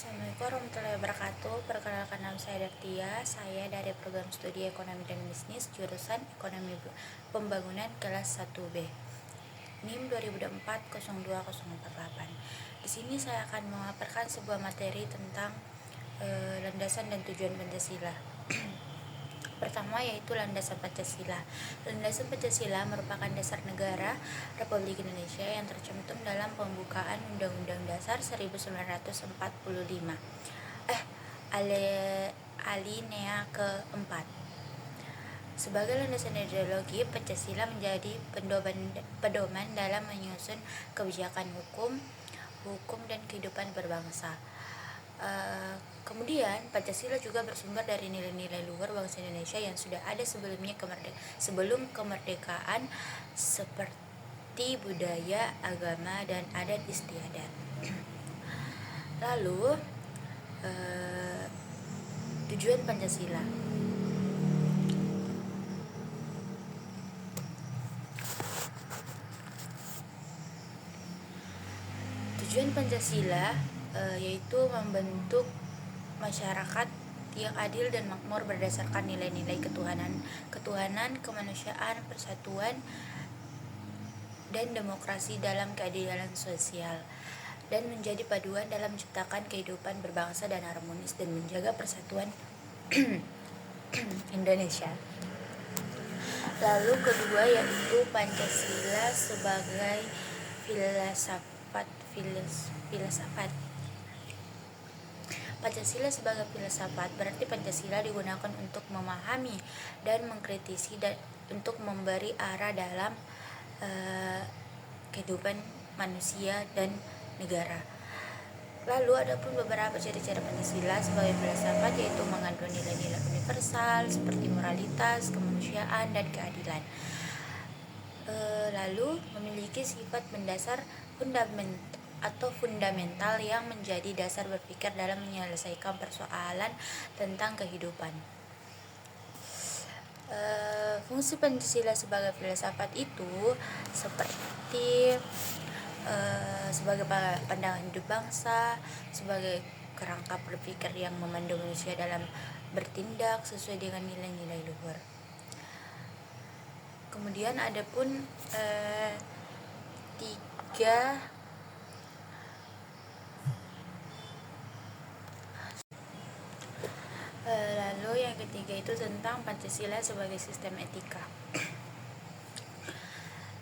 Assalamualaikum warahmatullahi wabarakatuh. Perkenalkan, nama saya Daktia. Saya dari program studi Ekonomi dan Bisnis jurusan Ekonomi Pembangunan kelas 1B. NIM 2024-02-048. Di sini saya akan memaparkan sebuah materi tentang landasan dan tujuan Pancasila. Pertama yaitu landasan Pancasila. Landasan Pancasila merupakan dasar negara Republik Indonesia yang tercantum dalam pembukaan Undang-Undang Dasar 1945. Alinea keempat. Sebagai landasan ideologi, Pancasila menjadi pedoman dalam menyusun kebijakan hukum dan kehidupan berbangsa. Kemudian Pancasila juga bersumber dari nilai-nilai luhur bangsa Indonesia yang sudah ada sebelum kemerdekaan, seperti budaya, agama, dan adat istiadat. Lalu tujuan Pancasila. Tujuan Pancasila yaitu membentuk masyarakat yang adil dan makmur berdasarkan nilai-nilai ketuhanan, kemanusiaan, persatuan, dan demokrasi dalam keadilan sosial, dan menjadi paduan dalam menciptakan kehidupan berbangsa dan harmonis dan menjaga persatuan Indonesia. Lalu kedua yaitu Pancasila sebagai filsafat. Pancasila sebagai filsafat berarti Pancasila digunakan untuk memahami dan mengkritisi dan untuk memberi arah dalam kehidupan manusia dan negara. Lalu ada pun beberapa ciri-ciri Pancasila sebagai filsafat yaitu mengandung nilai-nilai universal seperti moralitas, kemanusiaan, dan keadilan. Lalu memiliki sifat mendasar fundamental yang menjadi dasar berpikir dalam menyelesaikan persoalan tentang kehidupan. Fungsi Pancasila sebagai filsafat itu seperti sebagai pandangan hidup bangsa, sebagai kerangka berpikir yang memandu manusia dalam bertindak sesuai dengan nilai-nilai luhur. Kemudian ada pun lalu yang ketiga itu tentang Pancasila sebagai sistem etika.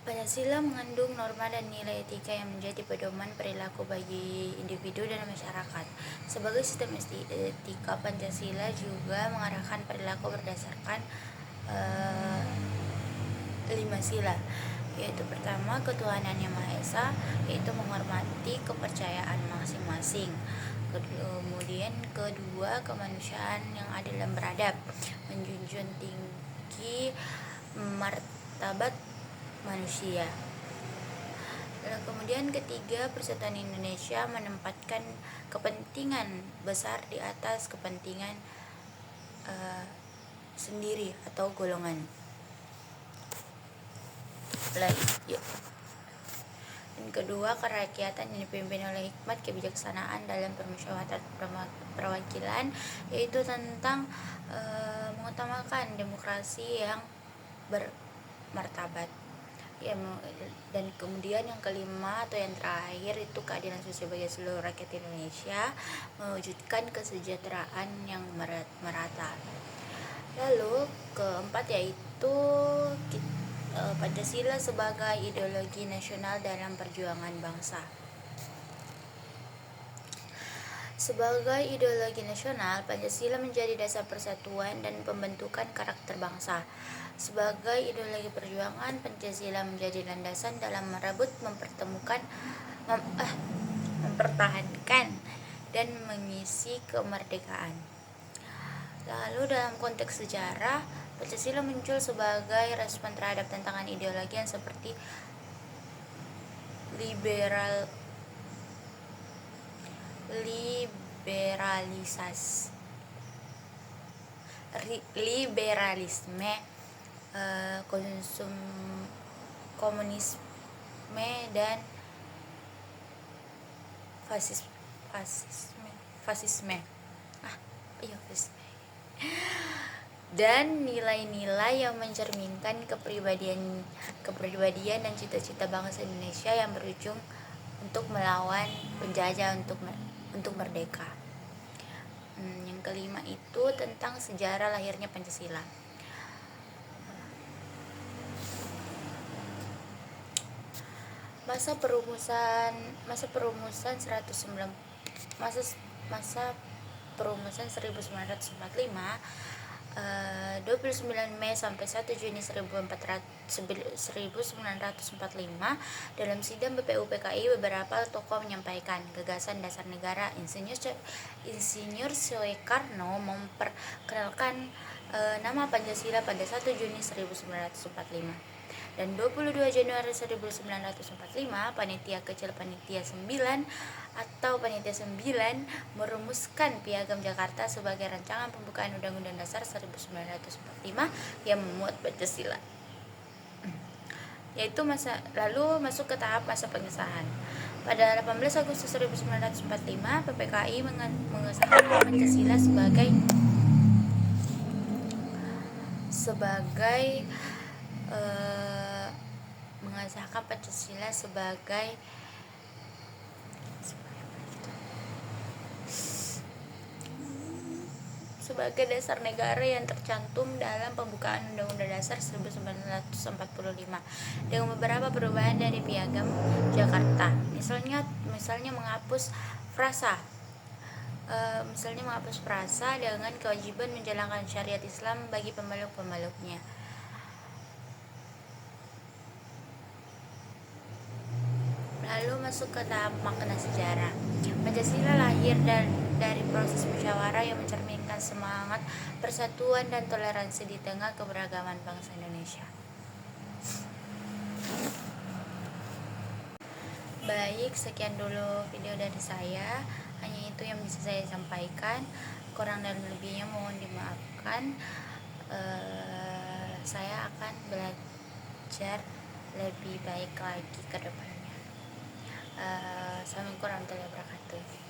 Pancasila mengandung norma dan nilai etika yang menjadi pedoman perilaku bagi individu dan masyarakat. Sebagai sistem etika, Pancasila juga mengarahkan perilaku berdasarkan 5 sila, yaitu pertama ketuhanan yang Maha Esa, yaitu menghormati kepercayaan masing-masing. Kemudian kedua kemanusiaan yang adil dan beradab, menjunjung tinggi martabat manusia. Lalu kemudian ketiga, persatuan Indonesia menempatkan kepentingan besar di atas kepentingan sendiri atau golongan. Dan kedua, kerakyatan yang dipimpin oleh hikmat kebijaksanaan dalam permusyawaratan perwakilan, yaitu tentang mengutamakan demokrasi yang bermartabat. Dan kemudian yang kelima atau yang terakhir itu keadilan sosial bagi seluruh rakyat Indonesia, mewujudkan kesejahteraan yang merata. Lalu keempat yaitu Pancasila sebagai ideologi nasional dalam perjuangan bangsa. Sebagai ideologi nasional, Pancasila menjadi dasar persatuan dan pembentukan karakter bangsa. Sebagai ideologi perjuangan, Pancasila menjadi landasan dalam merebut, mempertahankan, dan mengisi kemerdekaan. Lalu dalam konteks sejarah, Pancasila muncul sebagai respon terhadap tantangan ideologi yang seperti liberalisme, komunisme, dan fasisme. fasisme. Iya, fasisme. Dan nilai-nilai yang mencerminkan kepribadian dan cita-cita bangsa Indonesia yang berujung untuk melawan penjajah untuk merdeka. Yang kelima itu tentang sejarah lahirnya Pancasila. Masa perumusan 1945, 29 Mei sampai 1 Juni 1945. Dalam sidang BPUPKI, beberapa tokoh menyampaikan gagasan dasar negara. Insinyur Soekarno memperkenalkan nama Pancasila pada 1 Juni 1945. Dan 22 Januari 1945, Panitia Kecil Panitia 9 atau Panitia 9 merumuskan Piagam Jakarta sebagai rancangan pembukaan Undang-Undang Dasar 1945 yang memuat Pancasila. Yaitu lalu masuk ke tahap masa pengesahan. Pada 18 Agustus 1945, PPKI mengesahkan Pancasila mengesahkan Pancasila sebagai dasar negara yang tercantum dalam pembukaan Undang-Undang Dasar 1945 dengan beberapa perubahan dari Piagam Jakarta. Misalnya menghapus frasa dengan kewajiban menjalankan syariat Islam bagi pemeluk-pemeluknya. Lalu masuk ke tahap makna sejarah. Pancasila lahir dari proses musyawarah yang mencerminkan semangat persatuan dan toleransi di tengah keberagaman bangsa Indonesia. Baik, sekian dulu video dari saya. Hanya itu yang bisa saya sampaikan. Kurang dan lebihnya mohon dimaafkan. Saya akan belajar lebih baik lagi ke depannya. Assalamualaikum warahmatullahi wabarakatuh.